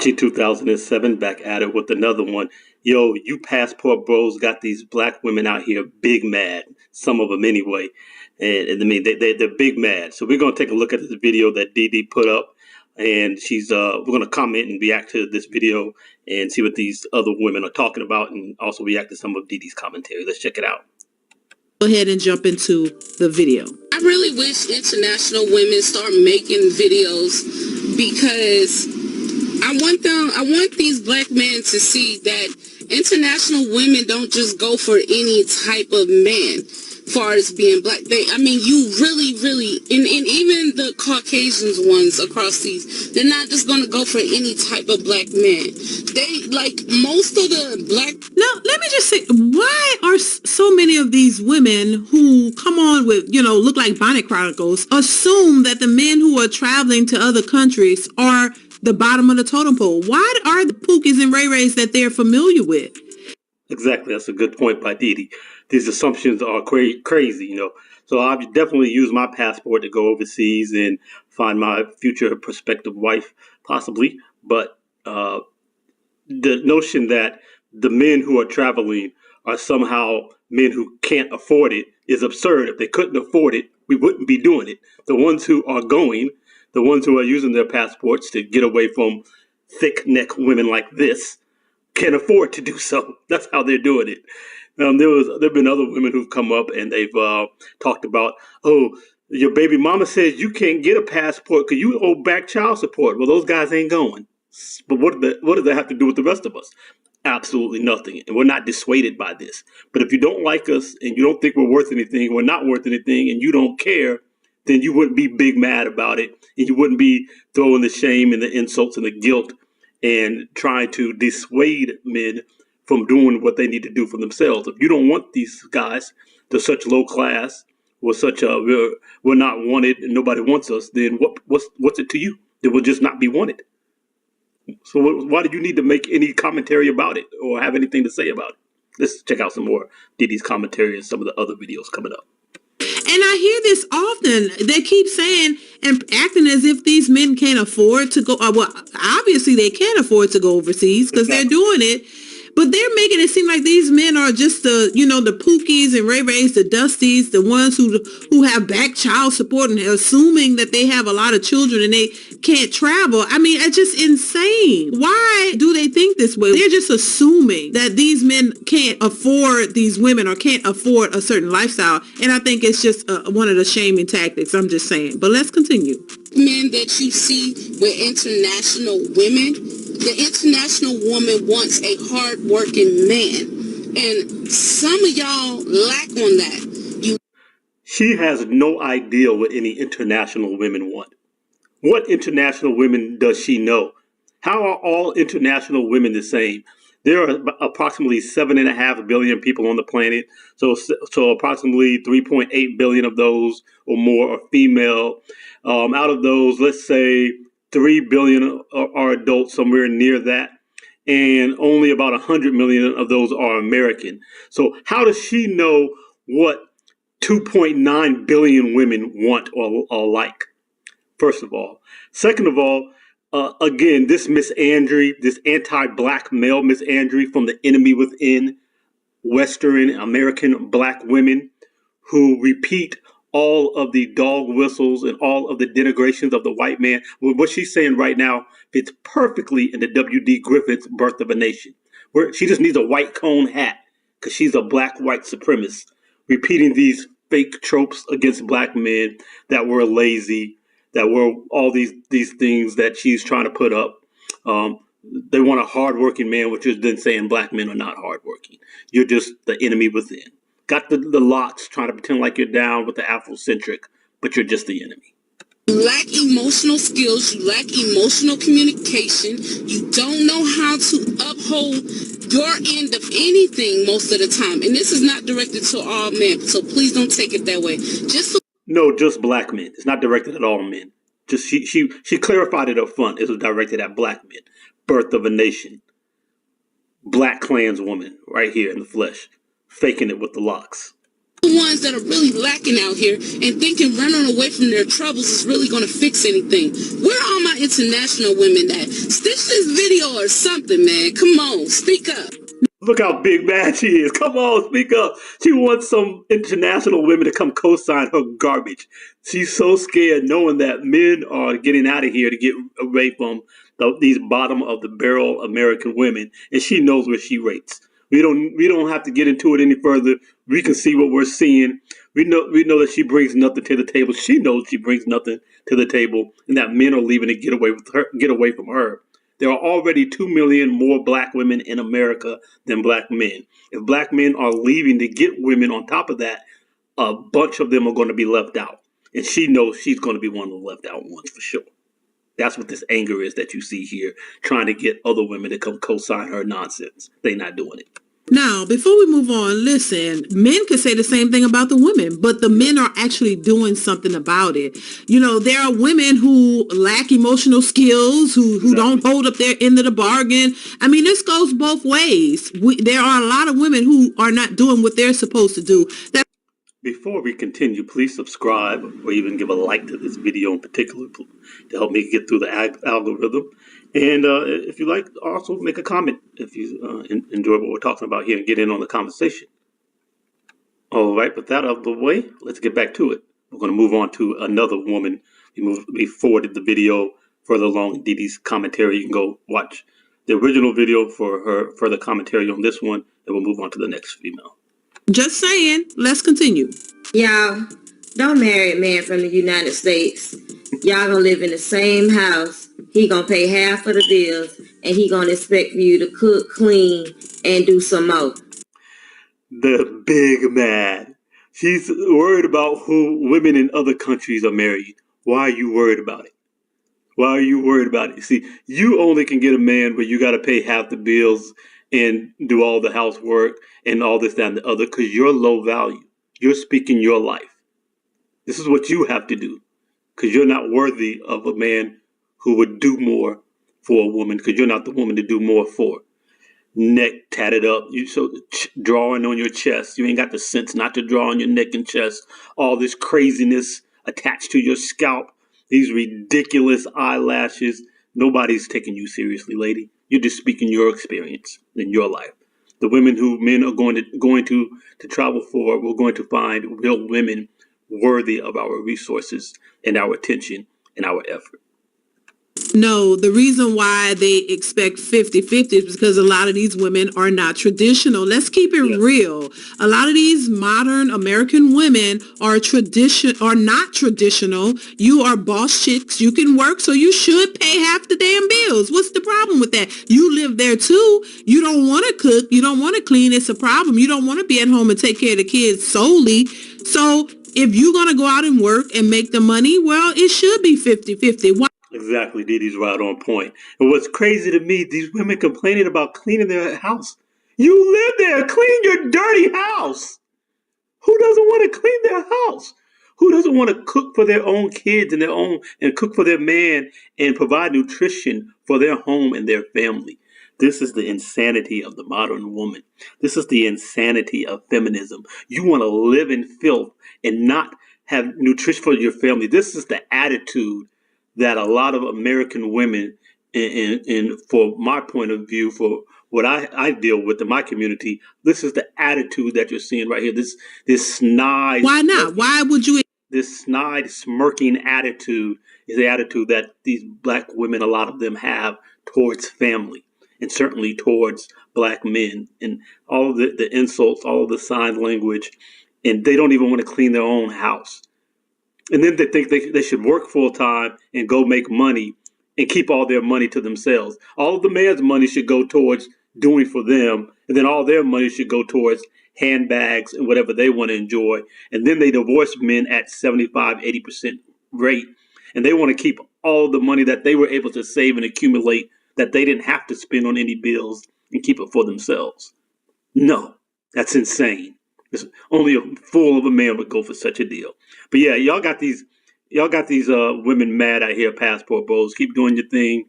2007, back at it with another one. Yo, you passport bros got these black women out here big mad. Some of them anyway. And I mean, they're big mad. So we're going to take a look at this video that DeeDee put up. And we're going to comment and react to this video and see what these other women are talking about and also react to some of DeeDee's commentary. Let's check it out. Go ahead and jump into the video. I really wish international women start making videos because I want these black men to see that international women don't just go for any type of man far as being black. You really, and even the Caucasians ones across these, they're not just going to go for any type of black man. They, like, most of the black... Now, let me just say, why are so many of these women who come on with, look like Bonnet Chronicles, assume that the men who are traveling to other countries are the bottom of the totem pole? Why are the Pookies and Ray Rays that they're familiar with? Exactly. That's a good point by DeeDee. These assumptions are crazy, So I've definitely used my passport to go overseas and find my future prospective wife, possibly. But the notion that the men who are traveling are somehow men who can't afford it is absurd. If they couldn't afford it, we wouldn't be doing it. The ones who are going, the ones who are using their passports to get away from thick neck women like this, can afford to do so. That's how they're doing it. There've been other women who've come up and they've talked about, oh, your baby mama says you can't get a passport because you owe back child support. Well, those guys ain't going. But what does that have to do with the rest of us? Absolutely nothing. And we're not dissuaded by this. But if you don't like us and you don't think we're worth anything, we're not worth anything, and you don't care, then you wouldn't be big mad about it. And you wouldn't be throwing the shame and the insults and the guilt and trying to dissuade men from doing what they need to do for themselves. If you don't want these guys to such low class or such we're not wanted and nobody wants us, then what's it to you? It will just not be wanted. So why do you need to make any commentary about it or have anything to say about it? Let's check out some more DeeDee's commentary and some of the other videos coming up. And I hear this often. They keep saying and acting as if these men can't afford to go. Well, obviously they can't afford to go overseas because they're doing it. But they're making it seem like these men are just the Pookies and Ray Rays, the Dusties, the ones who have back child support and assuming that they have a lot of children and they can't travel. I mean, it's just insane. Why do they think this way? They're just assuming that these men can't afford these women or can't afford a certain lifestyle. And I think it's just one of the shaming tactics. I'm just saying. But let's continue. Men that you see with international women, the international woman wants a hard-working man. And some of y'all lack on that. She has no idea what any international women want. What international women does she know? How are all international women the same? There are approximately 7.5 billion people on the planet. So approximately 3.8 billion of those or more are female. Out of those, let's say 3 billion are adults, somewhere near that. And only about 100 million of those are American. So how does she know what 2.9 billion women want or like? First of all. Second of all, again, this misandry, this anti-black male misandry from the enemy within, Western American black women who repeat all of the dog whistles and all of the denigrations of the white man. What she's saying right now fits perfectly in the W.D. Griffith's Birth of a Nation, where she just needs a white cone hat because she's a black white supremacist, repeating these fake tropes against black men that were lazy, that were all these things that she's trying to put up. They want a hardworking man, which is then saying black men are not hardworking. You're just the enemy within. Got the locks, trying to pretend like you're down with the Afrocentric, but you're just the enemy. You lack emotional skills. You lack emotional communication. You don't know how to uphold your end of anything most of the time. And this is not directed to all men, so please don't take it that way. No, just black men. It's not directed at all men. Just she clarified it up front. It was directed at black men. Birth of a Nation. Black Klanswoman right here in the flesh. Faking it with the locks. The ones that are really lacking out here and thinking running away from their troubles is really going to fix anything. Where are all my international women at? Stitch this video or something, man. Come on, speak up. Look how big mad she is. Come on, speak up. She wants some international women to come co-sign her garbage. She's so scared knowing that men are getting out of here to get away from these bottom of the barrel American women, and she knows where she rates. We don't have to get into it any further. We can see what we're seeing. We know that she brings nothing to the table. She knows she brings nothing to the table, and that men are leaving to get away from her. There are already 2 million more black women in America than black men. If black men are leaving to get women on top of that, a bunch of them are going to be left out. And she knows she's going to be one of the left out ones for sure. That's what this anger is that you see here, trying to get other women to come co-sign her nonsense. They're not doing it. Now, before we move on, listen, men could say the same thing about the women, but the men are actually doing something about it. You know, there are women who lack emotional skills, who don't hold up their end of the bargain. I mean, this goes both ways. There are a lot of women who are not doing what they're supposed to do. Before we continue, please subscribe or even give a like to this video in particular to help me get through the algorithm. And if you like, also make a comment if you enjoy what we're talking about here and get in on the conversation. All right, with that out of the way, let's get back to it. We're going to move on to another woman. We forwarded the video further along in DeeDee's commentary. You can go watch the original video for her further commentary on this one, and we'll move on to the next female. Just saying, let's continue. Y'all, don't marry a man from the United States. Y'all gonna live in the same house. He gonna pay half of the bills, and he gonna expect you to cook, clean, and do some more. The big man. She's worried about who women in other countries are married. Why are you worried about it? Why are you worried about it? See, you only can get a man where you got to pay half the bills and do all the housework and all this, that, and the other, because you're low value. You're speaking your life. This is what you have to do, because you're not worthy of a man who would do more for a woman, because you're not the woman to do more for. Neck tatted up, you so drawing on your chest. You ain't got the sense not to draw on your neck and chest. All this craziness attached to your scalp, these ridiculous eyelashes. Nobody's taking you seriously, lady. You're just speaking your experience in your life. The women who men are going to travel for, we're going to find real women worthy of our resources and our attention and our effort. No, the reason why they expect 50-50 is because a lot of these women are not traditional. Let's keep it real. A lot of these modern American women are not traditional. You are boss chicks. You can work, so you should pay half the damn bills. What's the problem with that? You live there too. You don't want to cook. You don't want to clean. It's a problem. You don't want to be at home and take care of the kids solely. So if you're going to go out and work and make the money, well, it should be 50-50. Why? Exactly, DeeDee's right on point. And what's crazy to me, these women complaining about cleaning their house. You live there, clean your dirty house. Who doesn't want to clean their house? Who doesn't want to cook for their own kids and cook for their man and provide nutrition for their home and their family? This is the insanity of the modern woman. This is the insanity of feminism. You want to live in filth and not have nutrition for your family. This is the attitude that a lot of American women, and for my point of view, for what I deal with in my community, this is the attitude that you're seeing right here. This snide. Why not? Why would you? This snide, smirking attitude is the attitude that these black women, a lot of them have towards family, and certainly towards black men, and all of the insults, all of the sign language, and they don't even want to clean their own house. And then they think they should work full time and go make money and keep all their money to themselves. All of the man's money should go towards doing for them, and then all their money should go towards handbags and whatever they want to enjoy. And then they divorce men at 75-80% rate, and they want to keep all the money that they were able to save and accumulate that they didn't have to spend on any bills and keep it for themselves. No, that's insane. Only a fool of a man would go for such a deal. But yeah, y'all got these women mad out here, passport bros. Keep doing your thing.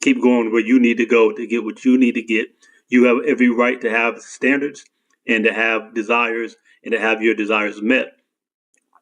Keep going where you need to go to get what you need to get. You have every right to have standards and to have desires and to have your desires met,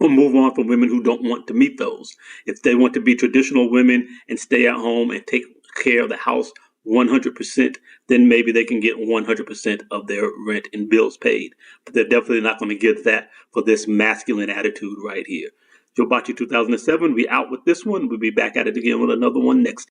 or move on from women who don't want to meet those. If they want to be traditional women and stay at home and take care of the house 100%, then maybe they can get 100% of their rent and bills paid. But they're definitely not going to get that for this masculine attitude right here. Joe Bocci 2007, we out with this one. We'll be back at it again with another one next